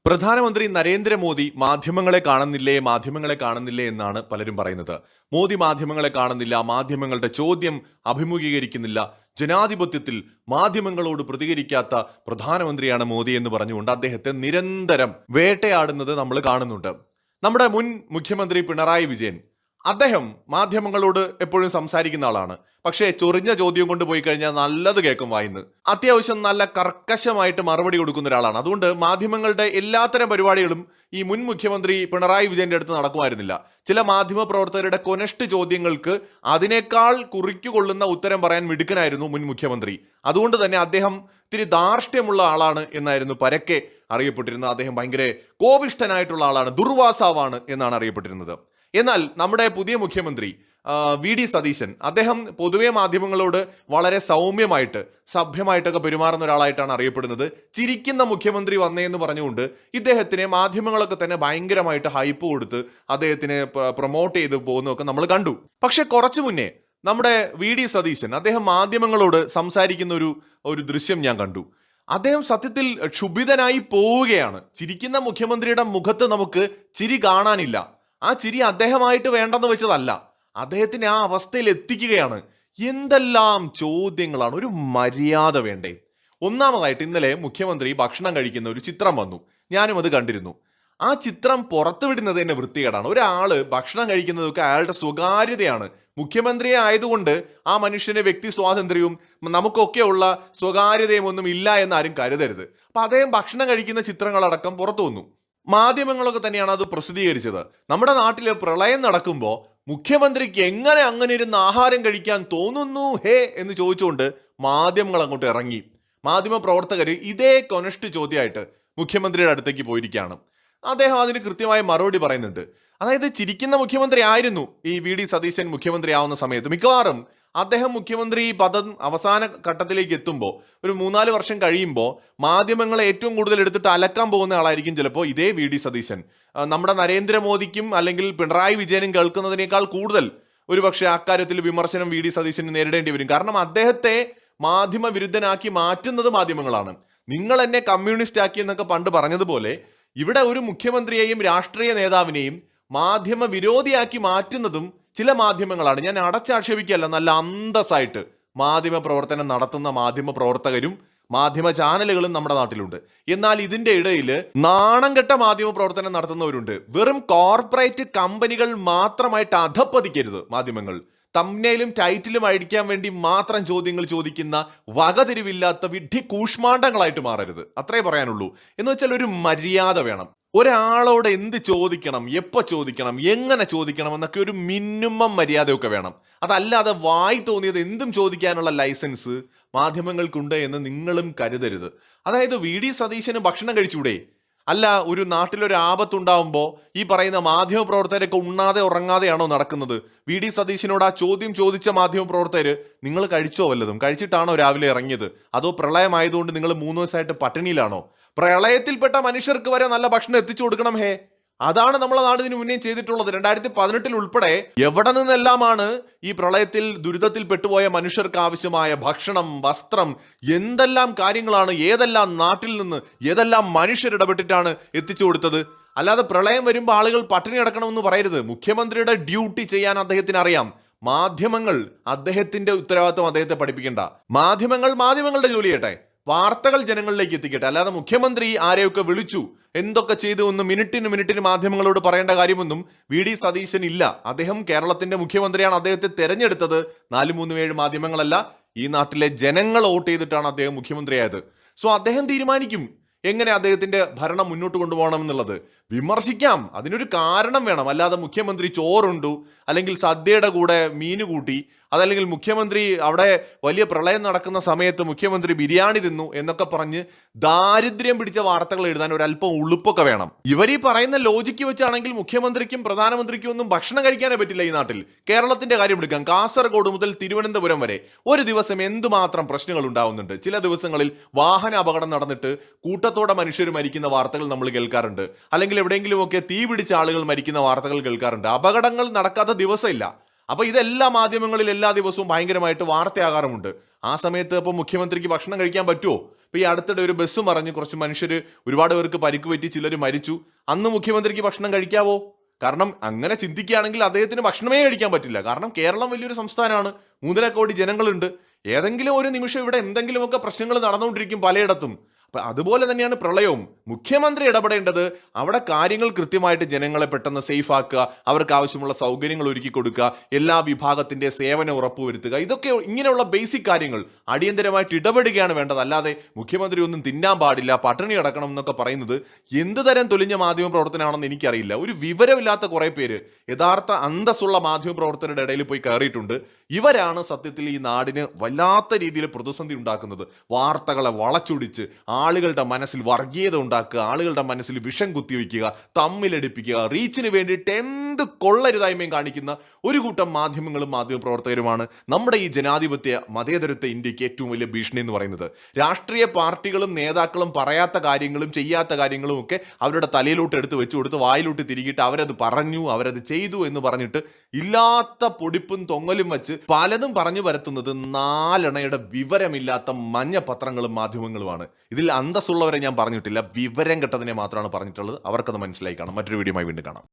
പ്രധാനമന്ത്രി നരേന്ദ്രമോദി മാധ്യമങ്ങളെ കാണുന്നില്ലേ എന്നാണ് പലരും പറയുന്നത്. മോദി മാധ്യമങ്ങളെ കാണുന്നില്ല, മാധ്യമങ്ങളുടെ ചോദ്യം അഭിമുഖീകരിക്കുന്നില്ല, ജനാധിപത്യത്തിൽ മാധ്യമങ്ങളോട് പ്രതികരിക്കാത്ത പ്രധാനമന്ത്രിയാണ് മോദി എന്ന് പറഞ്ഞുകൊണ്ട് അദ്ദേഹത്തെ നിരന്തരം വേട്ടയാടുന്നത് നമ്മൾ കാണുന്നുണ്ട്. നമ്മുടെ മുൻ മുഖ്യമന്ത്രി പിണറായി വിജയൻ അദ്ദേഹം മാധ്യമങ്ങളോട് എപ്പോഴും സംസാരിക്കുന്ന ആളാണ്. പക്ഷേ ചൊറിഞ്ഞ ചോദ്യം കൊണ്ട് പോയി കഴിഞ്ഞാൽ നല്ലത് കേൾക്കും വായിന്ന്. അത്യാവശ്യം നല്ല കർക്കശമായിട്ട് മറുപടി കൊടുക്കുന്ന ഒരാളാണ്. അതുകൊണ്ട് മാധ്യമങ്ങളുടെ എല്ലാത്തരം പരിപാടികളും ഈ മുൻ മുഖ്യമന്ത്രി പിണറായി വിജയന്റെ അടുത്ത് നടക്കുമായിരുന്നില്ല. ചില മാധ്യമ പ്രവർത്തകരുടെ കൊനഷ്ട് ചോദ്യങ്ങൾക്ക് അതിനേക്കാൾ കുറിക്കുകൊള്ളുന്ന ഉത്തരം പറയാൻ മിടുക്കനായിരുന്നു മുൻ മുഖ്യമന്ത്രി. അതുകൊണ്ട് തന്നെ അദ്ദേഹം ഇത്തിരി ധാർഷ്ട്യമുള്ള ആളാണ് എന്നായിരുന്നു പരക്കെ അറിയപ്പെട്ടിരുന്നത്. അദ്ദേഹം ഭയങ്കര കോപിഷ്ഠനായിട്ടുള്ള ആളാണ്, ദുർവാസാവാണ് എന്നാണ് അറിയപ്പെട്ടിരുന്നത്. എന്നാൽ നമ്മുടെ പുതിയ മുഖ്യമന്ത്രി VD സതീശൻ അദ്ദേഹം പൊതുവെ മാധ്യമങ്ങളോട് വളരെ സൗമ്യമായിട്ട് സഭ്യമായിട്ടൊക്കെ പെരുമാറുന്ന ഒരാളായിട്ടാണ് അറിയപ്പെടുന്നത്. ചിരിക്കുന്ന മുഖ്യമന്ത്രി വന്നേന്ന് പറഞ്ഞുകൊണ്ട് ഇദ്ദേഹത്തിനെ മാധ്യമങ്ങളൊക്കെ തന്നെ ഭയങ്കരമായിട്ട് ഹൈപ്പ് കൊടുത്ത് അദ്ദേഹത്തിനെ പ്രൊമോട്ട് ചെയ്ത് പോകുന്നതൊക്കെ നമ്മൾ കണ്ടു. പക്ഷെ കുറച്ചു മുന്നേ നമ്മുടെ VD സതീശൻ അദ്ദേഹം മാധ്യമങ്ങളോട് സംസാരിക്കുന്ന ഒരു ദൃശ്യം ഞാൻ കണ്ടു. അദ്ദേഹം സത്യത്തിൽ ക്ഷുഭിതനായി പോവുകയാണ്. ചിരിക്കുന്ന മുഖ്യമന്ത്രിയുടെ മുഖത്ത് നമുക്ക് ചിരി കാണാനില്ല. ആ ചിരി അദ്ദേഹമായിട്ട് വേണ്ടെന്ന് വെച്ചതല്ല, അദ്ദേഹത്തിനെ ആ അവസ്ഥയിൽ എത്തിക്കുകയാണ്. എന്തെല്ലാം ചോദ്യങ്ങളാണ്, ഒരു മര്യാദ വേണ്ടേ? ഒന്നാമതായിട്ട് ഇന്നലെ മുഖ്യമന്ത്രി ഭക്ഷണം കഴിക്കുന്ന ഒരു ചിത്രം വന്നു, ഞാനും അത് കണ്ടിരുന്നു. ആ ചിത്രം പുറത്തുവിടുന്നത് തന്നെ വൃത്തികേടാണ്. ഒരാള് ഭക്ഷണം കഴിക്കുന്നതൊക്കെ അയാളുടെ സ്വകാര്യതയാണ്. മുഖ്യമന്ത്രി ആയതുകൊണ്ട് ആ മനുഷ്യന്റെ വ്യക്തി സ്വാതന്ത്ര്യവും നമുക്കൊക്കെ ഉള്ള സ്വകാര്യതയും ഒന്നും ഇല്ല എന്ന് ആരും കരുതരുത്. അപ്പൊ അദ്ദേഹം ഭക്ഷണം കഴിക്കുന്ന ചിത്രങ്ങളടക്കം പുറത്തു വന്നു. മാധ്യമങ്ങളൊക്കെ തന്നെയാണ് അത് പ്രസിദ്ധീകരിച്ചത്. നമ്മുടെ നാട്ടിലെ പ്രളയം നടക്കുമ്പോൾ മുഖ്യമന്ത്രിക്ക് എങ്ങനെ അങ്ങനെ ഇരുന്ന് ആഹാരം കഴിക്കാൻ തോന്നുന്നു ഹേ എന്ന് ചോദിച്ചുകൊണ്ട് മാധ്യമങ്ങൾ അങ്ങോട്ട് ഇറങ്ങി. മാധ്യമ പ്രവർത്തകർ ഇതേ കൊനഷ്ട് ചോദ്യമായിട്ട് മുഖ്യമന്ത്രിയുടെ അടുത്തേക്ക് പോയിരിക്കുകയാണ്. അദ്ദേഹം അതിന് കൃത്യമായ മറുപടി പറയുന്നുണ്ട്. അതായത് ചിരിക്കുന്ന മുഖ്യമന്ത്രി ആയിരുന്നു ഈ VD സതീശൻ മുഖ്യമന്ത്രി ആവുന്ന സമയത്ത്. മിക്കവാറും അദ്ദേഹം മുഖ്യമന്ത്രി പദം അവസാന ഘട്ടത്തിലേക്ക് എത്തുമ്പോൾ ഒരു 3-4 വർഷം കഴിയുമ്പോൾ മാധ്യമങ്ങളെ ഏറ്റവും കൂടുതൽ എടുത്തിട്ട് അലക്കാൻ പോകുന്ന ആളായിരിക്കും ചിലപ്പോൾ ഇതേ VD സതീശൻ. നമ്മുടെ നരേന്ദ്രമോദിക്കും അല്ലെങ്കിൽ പിണറായി വിജയനും കേൾക്കുന്നതിനേക്കാൾ കൂടുതൽ ഒരുപക്ഷെ അക്കാര്യത്തിൽ വിമർശനം VD സതീശന് നേരിടേണ്ടി വരും. കാരണം അദ്ദേഹത്തെ മാധ്യമ വിരുദ്ധനാക്കി മാറ്റുന്നത് മാധ്യമങ്ങളാണ്. നിങ്ങൾ എന്നെ കമ്മ്യൂണിസ്റ്റ് ആക്കി എന്നൊക്കെ പണ്ട് പറഞ്ഞതുപോലെ ഇവിടെ ഒരു മുഖ്യമന്ത്രിയെയും രാഷ്ട്രീയ നേതാവിനെയും മാധ്യമ വിരോധിയാക്കി മാറ്റുന്നതും ചില മാധ്യമങ്ങളാണ്. ഞാൻ അടച്ചാക്ഷേപിക്കുകയല്ല, നല്ല അന്തസ്സായിട്ട് മാധ്യമ പ്രവർത്തനം നടത്തുന്ന മാധ്യമ പ്രവർത്തകരും മാധ്യമ ചാനലുകളും നമ്മുടെ നാട്ടിലുണ്ട്. എന്നാൽ ഇതിന്റെ ഇടയിൽ നാണം കെട്ട മാധ്യമ പ്രവർത്തനം നടത്തുന്നവരുണ്ട്. വെറും കോർപ്പറേറ്റ് കമ്പനികൾ മാത്രമായിട്ട് അധപ്പതിക്കരുത് മാധ്യമങ്ങൾ. തംബ്നെയിലും ടൈറ്റിലും അടിക്കാൻ വേണ്ടി മാത്രം ചോദ്യങ്ങൾ ചോദിക്കുന്ന വകതിരിവില്ലാത്ത വിഡ്ഢി കൂഷ്മാണ്ഡങ്ങളായിട്ട് മാറരുത്, അത്രേ പറയാനുള്ളൂ. എന്ന് വെച്ചാൽ ഒരു മര്യാദ വേണം. ഒരാളോട് എന്ത് ചോദിക്കണം, എപ്പോൾ ചോദിക്കണം, എങ്ങനെ ചോദിക്കണം എന്നൊക്കെ ഒരു മിനിമം മര്യാദയൊക്കെ വേണം. അതല്ലാതെ വായി തോന്നിയത് എന്തും ചോദിക്കാനുള്ള ലൈസൻസ് മാധ്യമങ്ങൾക്കുണ്ട് എന്ന് നിങ്ങളും കരുതരുത്. അതായത് VD സതീശന് ഭക്ഷണം കഴിച്ചൂടെ? അല്ല, ഒരു നാട്ടിലൊരു ആപത്തുണ്ടാവുമ്പോൾ ഈ പറയുന്ന മാധ്യമ പ്രവർത്തകരൊക്കെ ഉണ്ണാതെ ഉറങ്ങാതെയാണോ നടക്കുന്നത്? VD സതീശനോട് ആ ചോദ്യം ചോദിച്ച മാധ്യമ പ്രവർത്തകർ നിങ്ങൾ കഴിച്ചോ വല്ലതും? കഴിച്ചിട്ടാണോ രാവിലെ ഇറങ്ങിയത്? അതോ പ്രളയമായതുകൊണ്ട് നിങ്ങൾ 3 ദിവസമായിട്ട് പട്ടിണിയിലാണോ? പ്രളയത്തിൽപ്പെട്ട മനുഷ്യർക്ക് വരെ നല്ല ഭക്ഷണം എത്തിച്ചു കൊടുക്കണം ഹേ. അതാണ് നമ്മളെ നാടിന് മുന്നേ ചെയ്തിട്ടുള്ളത്. 2018 ഉൾപ്പെടെ എവിടെ നിന്നെല്ലാമാണ് ഈ പ്രളയത്തിൽ ദുരിതത്തിൽ പെട്ടുപോയ മനുഷ്യർക്ക് ആവശ്യമായ ഭക്ഷണം, വസ്ത്രം, എന്തെല്ലാം കാര്യങ്ങളാണ് ഏതെല്ലാം നാട്ടിൽ നിന്ന് ഏതെല്ലാം മനുഷ്യരിടപെട്ടിട്ടാണ് എത്തിച്ചു കൊടുത്തത്. അല്ലാതെ പ്രളയം വരുമ്പോൾ ആളുകൾ പട്ടിണി കിടക്കണമെന്ന് പറയരുത്. മുഖ്യമന്ത്രിയുടെ ഡ്യൂട്ടി ചെയ്യാൻ അദ്ദേഹത്തിന് അറിയാം. മാധ്യമങ്ങൾ അദ്ദേഹത്തിന്റെ ഉത്തരവാദിത്വം അദ്ദേഹത്തെ പഠിപ്പിക്കണ്ട. മാധ്യമങ്ങൾ മാധ്യമങ്ങളുടെ ജോലി ചെയ്യട്ടെ, വാർത്തകൾ ജനങ്ങളിലേക്ക് എത്തിക്കട്ടെ. അല്ലാതെ മുഖ്യമന്ത്രി ആരെയൊക്കെ വിളിച്ചു എന്തൊക്കെ ചെയ്തു എന്ന് മിനിറ്റിന് മാധ്യമങ്ങളോട് പറയേണ്ട കാര്യമൊന്നും VD സതീശൻ ഇല്ല. അദ്ദേഹം കേരളത്തിന്റെ മുഖ്യമന്ത്രിയാണ്. അദ്ദേഹത്തെ തെരഞ്ഞെടുത്തത് 437 മാധ്യമങ്ങളല്ല, ഈ നാട്ടിലെ ജനങ്ങൾ വോട്ട് ചെയ്തിട്ടാണ് അദ്ദേഹം മുഖ്യമന്ത്രിയായത്. സോ അദ്ദേഹം തീരുമാനിക്കും എങ്ങനെ അദ്ദേഹത്തിന്റെ ഭരണം മുന്നോട്ട് കൊണ്ടുപോകണം എന്നുള്ളത്. വിമർശിക്കാം, അതിനൊരു കാരണം വേണം. അല്ലാതെ മുഖ്യമന്ത്രി ചോറുണ്ടു, അല്ലെങ്കിൽ സദ്യയുടെ കൂടെ മീന് കൂട്ടി, അതല്ലെങ്കിൽ മുഖ്യമന്ത്രി അവിടെ വലിയ പ്രളയം നടക്കുന്ന സമയത്ത് മുഖ്യമന്ത്രി ബിരിയാണി തിന്നു എന്നൊക്കെ പറഞ്ഞ് ദാരിദ്ര്യം പിടിച്ച വാർത്തകൾ എഴുതാൻ ഒരല്പം ഉളുപ്പൊക്കെ വേണം. ഇവരീ പറയുന്ന ലോജിക്ക് വെച്ചാണെങ്കിൽ മുഖ്യമന്ത്രിക്കും പ്രധാനമന്ത്രിക്കും ഒന്നും ഭക്ഷണം കഴിക്കാനേ പറ്റില്ല ഈ നാട്ടിൽ. കേരളത്തിന്റെ കാര്യം എടുക്കാം, കാസർഗോഡ് മുതൽ തിരുവനന്തപുരം വരെ ഒരു ദിവസം എന്തുമാത്രം പ്രശ്നങ്ങൾ ഉണ്ടാവുന്നുണ്ട്. ചില ദിവസങ്ങളിൽ വാഹന അപകടം നടന്നിട്ട് കൂട്ടത്തോടെ മനുഷ്യർ മരിക്കുന്ന വാർത്തകൾ നമ്മൾ കേൾക്കാറുണ്ട്. അല്ലെങ്കിൽ എവിടെയെങ്കിലുമൊക്കെ തീ പിടിച്ച ആളുകൾ മരിക്കുന്ന വാർത്തകൾ കേൾക്കാറുണ്ട്. അപകടങ്ങൾ നടക്കാത്ത ദിവസമില്ല. അപ്പൊ ഇതെല്ലാ മാധ്യമങ്ങളിൽ എല്ലാ ദിവസവും ഭയങ്കരമായിട്ട് വാർത്തയാകാറുമുണ്ട്. ആ സമയത്ത് ഇപ്പൊ മുഖ്യമന്ത്രിക്ക് ഭക്ഷണം കഴിക്കാൻ പറ്റുമോ? ഇപ്പൊ ഈ അടുത്തിടെ ഒരു ബസ് മറിഞ്ഞ് കുറച്ച് മനുഷ്യർ, ഒരുപാട് പേർക്ക് പരിക്ക് പറ്റി, ചിലർ മരിച്ചു. അന്ന് മുഖ്യമന്ത്രിക്ക് ഭക്ഷണം കഴിക്കാവോ? കാരണം അങ്ങനെ ചിന്തിക്കുകയാണെങ്കിൽ അദ്ദേഹത്തിന് ഭക്ഷണമേ കഴിക്കാൻ പറ്റില്ല. കാരണം കേരളം വലിയൊരു സംസ്ഥാനമാണ്, 3.5 കോടി ജനങ്ങളുണ്ട്. ഏതെങ്കിലും ഒരു നിമിഷം ഇവിടെ എന്തെങ്കിലുമൊക്കെ പ്രശ്നങ്ങൾ നടന്നുകൊണ്ടിരിക്കും പലയിടത്തും. അപ്പൊ അതുപോലെ തന്നെയാണ് പ്രളയവും. മുഖ്യമന്ത്രി ഇടപെടേണ്ടത് അവിടെ കാര്യങ്ങൾ കൃത്യമായിട്ട് ജനങ്ങളെ പെട്ടെന്ന് സേഫ് ആക്കുക, അവർക്ക് ആവശ്യമുള്ള സൗകര്യങ്ങൾ ഒരുക്കി കൊടുക്കുക, എല്ലാ വിഭാഗത്തിന്റെ സേവനം ഉറപ്പുവരുത്തുക. ഇതൊക്കെ ഇങ്ങനെയുള്ള ബേസിക് കാര്യങ്ങൾ അടിയന്തരമായിട്ട് ഇടപെടുകയാണ് വേണ്ടത്. അല്ലാതെ മുഖ്യമന്ത്രി ഒന്നും തിന്നാൻ പാടില്ല, പട്ടിണി കിടക്കണം എന്നൊക്കെ പറയുന്നത് എന്ത് തരം തൊലിഞ്ഞ മാധ്യമ പ്രവർത്തനമാണെന്ന് എനിക്കറിയില്ല. ഒരു വിവരമില്ലാത്ത കുറെ പേര് യഥാർത്ഥ അന്തസ്സുള്ള മാധ്യമ പ്രവർത്തകരുടെ ഇടയിൽ പോയി കയറിയിട്ടുണ്ട്. ഇവരാണ് സത്യത്തിൽ ഈ നാടിന് വല്ലാത്ത രീതിയിൽ പ്രതിസന്ധി ഉണ്ടാക്കുന്നത്. വാർത്തകളെ വളച്ചൊടിച്ച് ആളുകളുടെ മനസ്സിൽ വർഗീയത ഉണ്ടാക്കുക, ആളുകളുടെ മനസ്സിൽ വിഷം കുത്തിവെക്കുക, തമ്മിലടിപ്പിക്കുക, റീച്ചിന് വേണ്ടിയിട്ട് എന്ത് കൊള്ളരുതായ്മയും കാണിക്കുന്ന ഒരു കൂട്ടം മാധ്യമങ്ങളും മാധ്യമ പ്രവർത്തകരുമാണ് നമ്മുടെ ഈ ജനാധിപത്യ മതേതരത്വ ഇന്ത്യക്ക് ഏറ്റവും വലിയ ഭീഷണി എന്ന് പറയുന്നത്. രാഷ്ട്രീയ പാർട്ടികളും നേതാക്കളും പറയാത്ത കാര്യങ്ങളും ചെയ്യാത്ത കാര്യങ്ങളും ഒക്കെ അവരുടെ തലയിലോട്ട് എടുത്ത് വെച്ചു കൊടുത്ത് വായിലോട്ട് തിരികിട്ട് അവരത് പറഞ്ഞു, അവരത് ചെയ്തു എന്ന് പറഞ്ഞിട്ട് ഇല്ലാത്ത പൊടിപ്പും തൊങ്ങലും വെച്ച് പലതും പറഞ്ഞു പരത്തുന്നത് 4 അണയുടെ വിവരമില്ലാത്ത മഞ്ഞ പത്രങ്ങളും മാധ്യമങ്ങളുമാണ്. ഇതിൽ അന്തസ്സുള്ളവരെ ഞാൻ പറഞ്ഞിട്ടില്ല, വിവരം കെട്ടതിനെ മാത്രമാണ് പറഞ്ഞിട്ടുള്ളത്. അവർക്കത് മനസ്സിലായി കാണാം. മറ്റൊരു വീഡിയോയുമായി വീണ്ടും കാണാം.